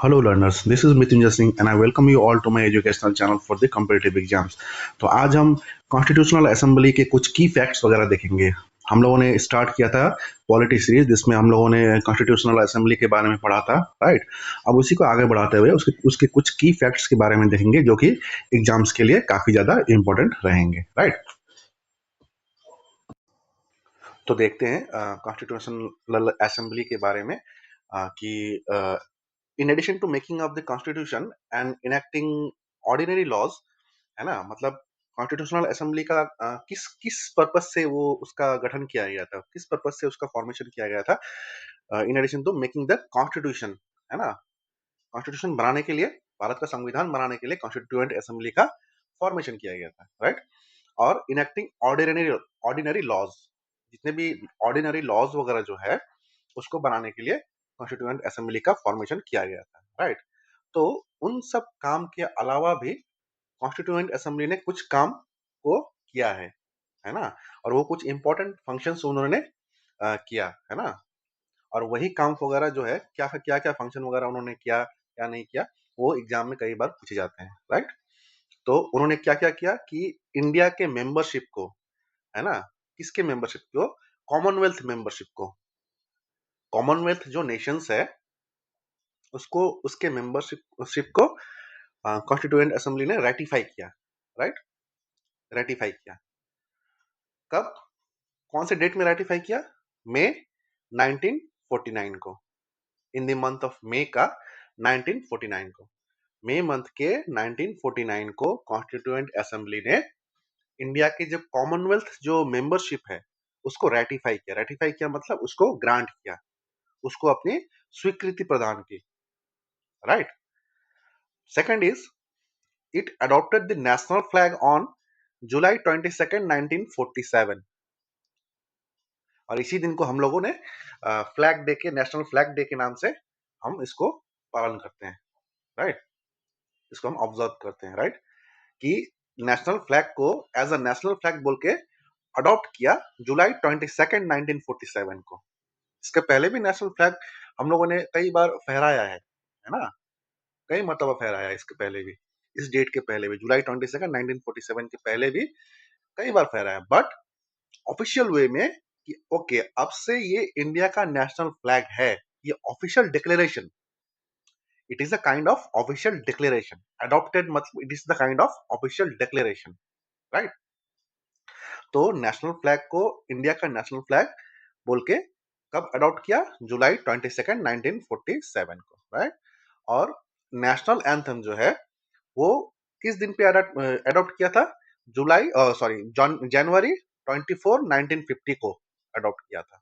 Hello learners, this is Mrityunjay Singh and I welcome you all to my educational channel for the competitive exams। तो आज हम constitutional assembly के कुछ की facts वगैरह देखेंगे। हम लोगों ने स्टार्ट किया था पॉलिटी सीरीज जिसमें हम लोगों ने कॉन्स्टिट्यूशनल असेंबली के बारे में पढ़ा था, राइट। अब उसी को आगे बढ़ाते हुए उसके उसके कुछ की फैक्ट्स के बारे में देखेंगे जो कि एग्जाम्स के लिए काफी ज्यादा इंपॉर्टेंट रहेंगे, राइट। तो देखते हैं कॉन्स्टिट्यूशनल असेंबली के बारे में कि in addition to making of the constitution and enacting ordinary laws, है ना। मतलब कॉन्स्टिट्यूशनल असेंबली का किस किस पर्पस से वो उसका गठन किया गया था, किस पर्पस से उसका फॉर्मेशन किया गया था। In addition to making the constitution, है ना। कॉन्स्टिट्यूशन बनाने के लिए, भारत का संविधान बनाने के लिए कॉन्स्टिट्यूएंट असेंबली का फॉर्मेशन किया गया था, राइट। और इनेक्टिंग ऑर्डिनरी ऑर्डिनरी लॉज, जितने भी ऑर्डिनरी लॉज वगैरह जो है उसको बनाने के लिए कॉन्स्टिट्यूएंट असेंबली का फॉर्मेशन किया गया था, राइट। तो उन सब काम के अलावा भी कॉन्स्टिट्यूएंट असेंबली ने कुछ काम को किया है ना। और वो कुछ इंपॉर्टेंट फंक्शंस उन्होंने किया, है ना। और वही काम वगैरह जो है, क्या क्या क्या फंक्शन वगैरह उन्होंने किया, क्या नहीं किया, वो एग्जाम में कई बार पूछे जाते हैं, राइट। तो उन्होंने क्या क्या किया कि इंडिया के मेंबरशिप को, है ना, किसके मेंबरशिप को, कॉमनवेल्थ मेंबरशिप को, कॉमनवेल्थ जो नेशंस है उसको, उसके मेंबरशिप को कॉन्स्टिट्यूएंट असेंबली ने रेटिफाई किया, राइट। रेटिफाई किया कब, कौन से डेट में रेटिफाई किया? मई 1949 को, in the month of May का 1949 को, मई मंथ के 1949 को कॉन्स्टिट्यूएंट असेंबली ने इंडिया के जो कॉमनवेल्थ जो मेंबरशिप है उसको रेटिफाई किया। रेटिफाई किया मतलब उसको ग्रांट किया, उसको अपनी स्वीकृति प्रदान की, right. Second is, it adopted the national flag on July 22 1947। और इसी दिन को हम लोगों ने फ्लैग डे के, नेशनल फ्लैग डे के नाम से हम इसको पालन करते हैं, राइट। इसको हम ऑब्जर्व करते हैं, राइट, कि नेशनल फ्लैग को एज अ नेशनल फ्लैग बोल के अडॉप्ट किया जुलाई 22 1947 को। इसके पहले भी नेशनल फ्लैग हम लोगों ने कई बार फहराया है ना, कई मरतबा फहराया है इसके पहले भी, इस डेट के पहले भी, जुलाई 22 1947 के पहले भी कई बार फहराया, बट ऑफिशियल वे में कि ओके अब से ये इंडिया का नेशनल फ्लैग है, ये official declaration, it is a kind of official declaration. Adopted मतलब it is the kind of official declaration, right. तो नेशनल फ्लैग को इंडिया का नेशनल फ्लैग बोल के कब अडॉप्ट किया? जुलाई 22 1947 को, राइट। और नेशनल एंथम जो है वो किस दिन पे अडॉप्ट किया था? जुलाई सॉरी जनवरी 24 1950 को अडॉप्ट किया था।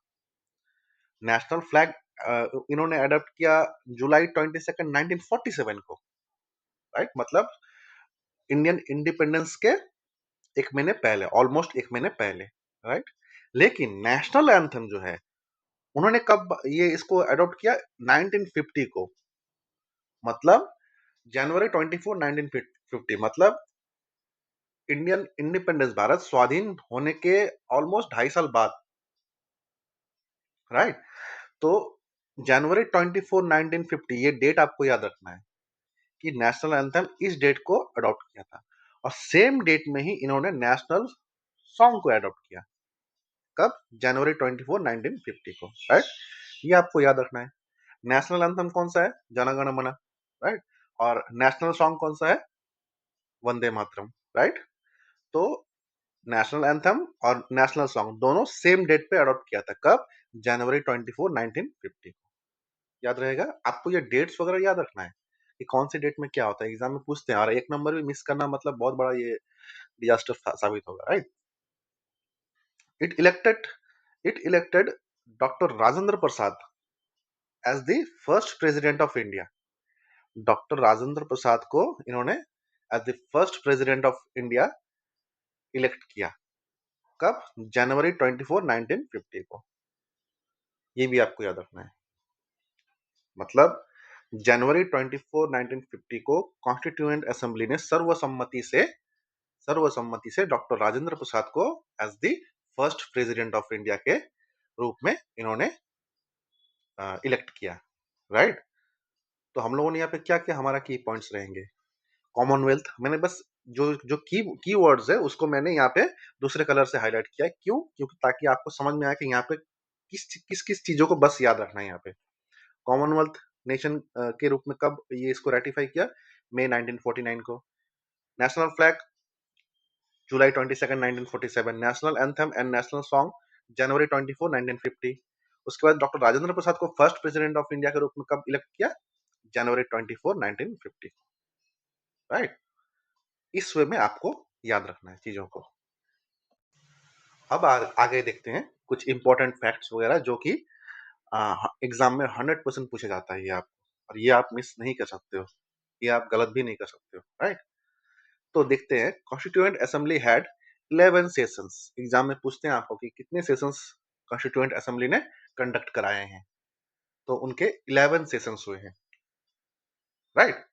नेशनल फ्लैग इन्होंने अडॉप्ट किया जुलाई 22 1947 को, राइट। मतलब इंडियन इंडिपेंडेंस के एक महीने पहले, ऑलमोस्ट एक महीने पहले, राइट। लेकिन नेशनल एंथम जो है उन्होंने कब ये इसको अडॉप्ट किया? 1950 को, मतलब जनवरी 24 1950, मतलब इंडियन इंडिपेंडेंस, भारत स्वाधीन होने के ऑलमोस्ट 2.5 साल बाद, राइट। तो जनवरी 24 1950 ये डेट आपको याद रखना है कि नेशनल एंथम इस डेट को अडॉप्ट किया था। और सेम डेट में ही इन्होंने नेशनल सॉन्ग को अडॉप्ट किया, कब? जनवरी 24 1950 को, राइट। ये आपको याद रखना है। नेशनल एंथम कौन सा है? जन गण मन, राइट। और नेशनल सॉन्ग कौन सा है? वंदे मातरम, राइट। तो नेशनल एंथम और नेशनल सॉन्ग दोनों सेम डेट पे अडॉप्ट किया था, कब? जनवरी 24 1950 को। याद रहेगा आपको, ये डेट्स वगैरह याद रखना है कि कौन सी डेट में क्या होता है, एग्जाम में पूछते हैं। और एक नंबर भी मिस करना मतलब बहुत बड़ा ये डिजास्टर साबित होगा, right. It elected it elected doctor Rajendra Prasad as the first president of India. Doctor Rajendra Prasad को इन्होंने as the first president of India elect किया, कब? जनवरी 24 1950 को। ये भी आपको याद रखना है। मतलब जनवरी 24 1950 को कॉन्स्टिट्यूएंट असेंबली ने सर्वसम्मति से डॉक्टर राजेंद्र प्रसाद को as the first president of India के रूप में इन्होंने इलेक्ट किया, राइट। तो हम लोगों ने यहाँ पे क्या किया, हमारा की पॉइंट्स रहेंगे कॉमनवेल्थ, मैंने बस जो जो की वर्ड्स है उसको मैंने यहाँ पे दूसरे कलर से हाईलाइट किया है। क्यों? क्योंकि ताकि आपको समझ में आए कि यहाँ पे किस किस किस चीजों को बस याद रखना है। यहाँ पे कॉमनवेल्थ नेशन के रूप में कब ये इसको रेटिफाई किया, मई 1949 को। नेशनल फ्लैग जुलाई 22 1947। National anthem and national song जनवरी 24 1950। उसके बाद डॉक्टर राजेंद्र प्रसाद को फर्स्ट प्रेसिडेंट ऑफ इंडिया के रूप में कब इलेक्ट किया, जनवरी 24 1950। राइट, इस वे में आपको याद रखना है चीजों को। अब आगे देखते हैं कुछ इंपॉर्टेंट फैक्ट्स वगैरह जो कि एग्जाम में 100% पूछे जाता है। ये आप, और ये आप मिस नहीं कर सकते हो, ये आप गलत भी नहीं कर सकते हो। राइट, तो देखते हैं constituent assembly had 11 sessions. Exam में पूछते हैं आपको कि कितने सेशंस कॉन्स्टिट्यूएंट असेंबली ने कंडक्ट कराए हैं, तो उनके 11 सेशंस हुए हैं। राइट,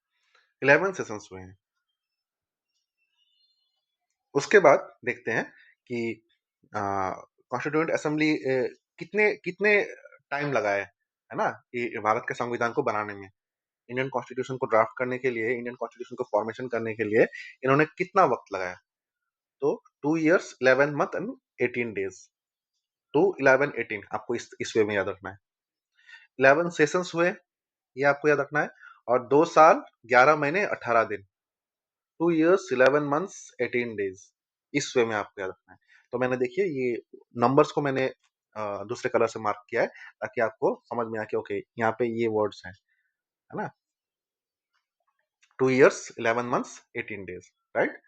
11 सेशंस हुए हैं। उसके बाद देखते हैं कि कॉन्स्टिट्यूएंट असेंबली कितने कितने टाइम लगाए है ना ये भारत के संविधान को बनाने में। इंडियन कॉन्स्टिट्यूशन को ड्राफ्ट करने के लिए, इंडियन कॉन्स्टिट्यूशन को फॉर्मेशन करने के लिए इन्होंने कितना वक्त लगाया, तो 2 years 11 month एंड 18 days। 2 11 18 आपको इस वे में याद रखना है। 11 सेशंस हुए, ये आपको याद रखना है। और 2 साल 11 महीने 18 दिन, 2 years 11 months 18 days, इस वे में आपको याद रखना है। तो मैंने देखिए ये नंबर्स को मैंने दूसरे कलर से मार्क किया है ताकि आपको समझ में आए कि ओके यहाँ पे ये वर्ड्स हैं, है ना। 2 years 11 months 18 days, राइट,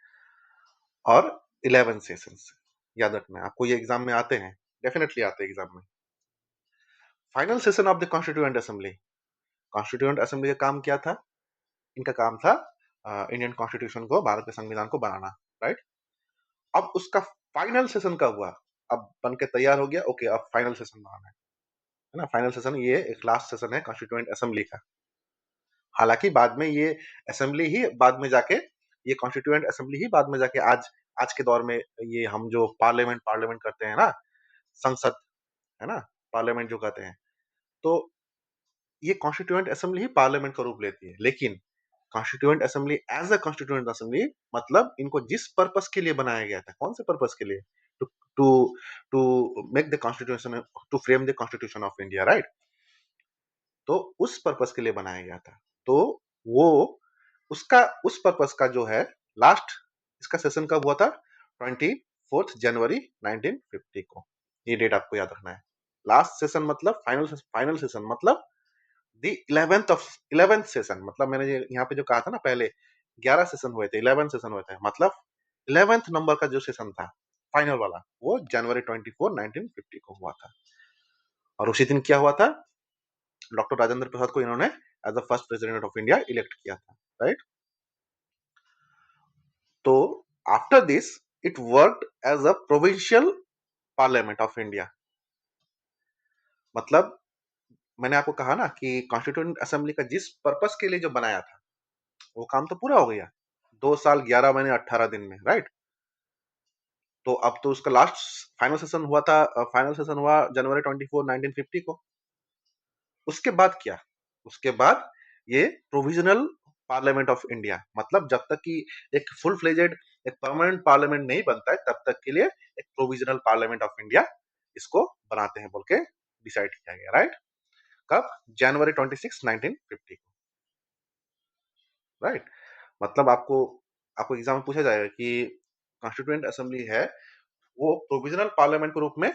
और 11 सेशंस याद रखना है आपको। ये एग्जाम में आते हैं, डेफिनेटली आते हैं एग्जाम में। Final session of the constituent assembly. Constituent assembly का काम क्या था? इनका काम था इंडियन कॉन्स्टिट्यूशन को, भारत के संविधान को बनाना। राइट, अब उसका फाइनल सेशन कब हुआ? अब बन के तैयार हो गया, ओके अब फाइनल सेशन बनाना है ना। फाइनल सेशन ये एक लास्ट सेशन है कॉन्स्टिट्यूएंट असेंबली का। हालांकि बाद में ये असेंबली ही बाद में जाके, ये कॉन्स्टिट्यूएंट असेंबली ही बाद में जाके आज के दौर में ये हम जो पार्लियामेंट पार्लियामेंट करते हैं ना, संसद, है ना, पार्लियामेंट जो कहते हैं, तो ये कॉन्स्टिट्यूएंट असेंबली ही पार्लियामेंट का रूप लेती है। लेकिन constituent assembly as a constituent assembly मतलब इनको जिस पर्पस के लिए बनाया गया था, कौन से पर्पस के लिए, to to to make the constitution, to frame the constitution of India. Right, तो उस पर्पस के लिए बनाया गया था। तो वो उसका उस पर्पस का जो है लास्ट, इसका सेशन कब हुआ था? 24 जनवरी 1950 को। ये डेट आपको याद रखना है। लास्ट सेशन मतलब फाइनल सेशन मतलब द 11th सेशन, मतलब मैंने यहाँ पे जो कहा था ना पहले 11 सेशन हुए थे, 11 सेशन हुए थे, मतलब 11th नंबर का जो सेशन था फाइनल वाला, वो जनवरी 24 1950 को हुआ था। और उसी दिन क्या हुआ था? डॉक्टर राजेंद्र प्रसाद को इन्होंने as a first president of India elect किया था। राइट, तो after this it worked as a provincial parliament of India. मतलब मैंने आपको कहा ना कि कॉन्स्टिट्यूएंट असेंबली का जिस पर्पस के लिए जो बनाया था वो काम तो पूरा हो गया 2 साल 11 महीने 18 दिन में। राइट, तो अब तो उसका लास्ट फाइनल सेशन हुआ था, फाइनल सेशन हुआ जनवरी 24 1950 को। उसके बाद क्या? उसके बाद ये प्रोविजनल पार्लियामेंट ऑफ इंडिया, मतलब जब तक कि एक फुल फ्लेजेड एक परमानेंट पार्लियामेंट नहीं बनता है तब तक के लिए एक प्रोविजनल पार्लियामेंट ऑफ इंडिया इसको बनाते हैं बोल के डिसाइड किया गया। राइट, कब? जनवरी 26 1950 को। राइट, मतलब आपको आपको एग्जाम में पूछा जाएगा कि कॉन्स्टिट्यूएंट असेंबली है वो प्रोविजनल पार्लियामेंट के रूप में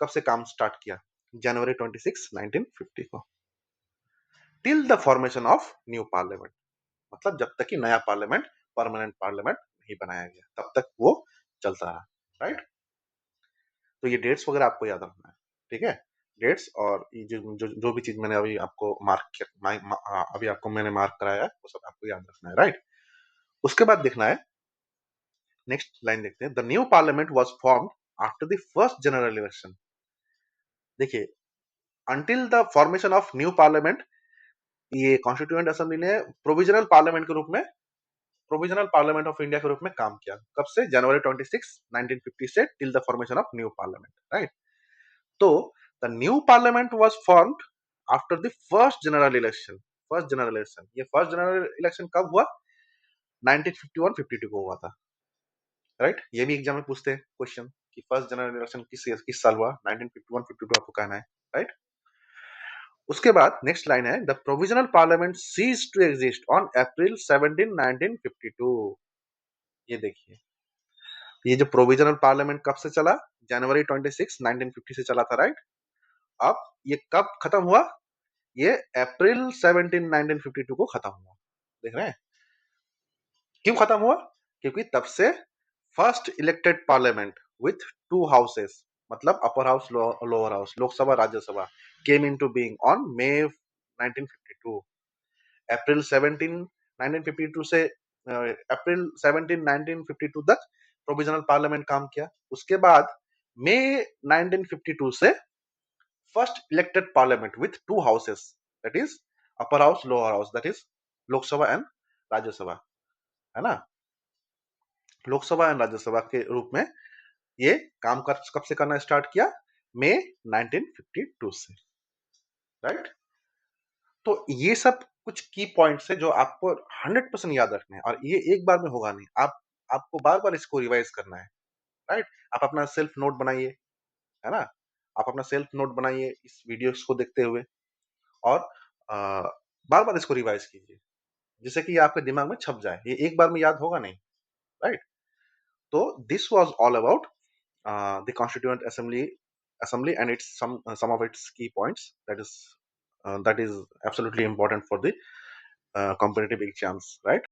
कब से काम स्टार्ट किया? जनवरी 26 1950 को, till the formation of new parliament, मतलब जब तक कि नया पार्लियामेंट, परमानेंट पार्लियामेंट नहीं बनाया गया तब तक वो चलता रहा। राइट, तो ये डेट्स वगैरह आपको याद रखना है। ठीक है, डेट्स और ये जो भी चीज मैंने अभी आपको अभी आपको मैंने मार्क कराया है वो सब आपको याद रखना है। राइट, उसके बाद देखना है, नेक्स्ट लाइन देखते हैं, the new parliament was formed after the first general election. देखिए, until the formation of new parliament ये कॉन्स्टिट्यूएंट असेंबली ने प्रोविजनल पार्लियामेंट के रूप में, प्रोविजनल पार्लियामेंट ऑफ इंडिया के रूप में काम किया। कब से? जनवरी 26 1950 से till the formation of new parliament. Right, तो the new parliament was formed after the first general election. First general election, ये फर्स्ट जनरल इलेक्शन कब हुआ? 1951-52 को हुआ था, राइट? ये भी एग्जाम में पूछते हैं क्वेश्चन कि फर्स्ट जनरल इलेक्शन किस साल हुआ? 1951-52 आपको कहना है, राइट? उसके बाद नेक्स्ट लाइन है, the provisional parliament cease to exist on April 17, 1952। ये देखिए, ये जो प्रोविजनल पार्लियामेंट कब से चला? जनवरी 26, 1950 से चला था, राइट? अब ये कब खत्म हुआ? ये अप्रैल 17, 1952 को खत्म हुआ। देख रहे हैं क्यों खत्म हुआ? क्योंकि तब से first elected parliament with two houses, मतलब upper house, lower house, Lok Sabha, Rajya Sabha, came into being on May 1952। अप्रैल 17, 1952 से अप्रैल 17, 1952 तक प्रोविजनल पार्लियामेंट काम किया। उसके बाद मई 1952 से first elected parliament with two houses, that is upper house, lower house, that is Lok Sabha and Rajya Sabha, है ना? लोकसभा एंड राज्यसभा के रूप में ये काम कब से करना स्टार्ट किया? मई 1952 से, राइट? तो ये सब कुछ की पॉइंट्स है जो आपको 100% याद रखने हैं, और ये एक बार में होगा नहीं, आपको बार बार इसको रिवाइज करना है, राइट? आप अपना सेल्फ नोट बनाइए, है ना? आप अपना सेल्फ नोट बनाइए इस वीडियोस को देखते हुए, और बार बार इसको रिवाइज कीजिए, जिससे कि ये आपके दिमाग में छप जाए। ये एक बार में याद होगा नहीं, राइट? तो this was all about the Constituent Assembly and its some of its key points that is absolutely important for the competitive exams, right?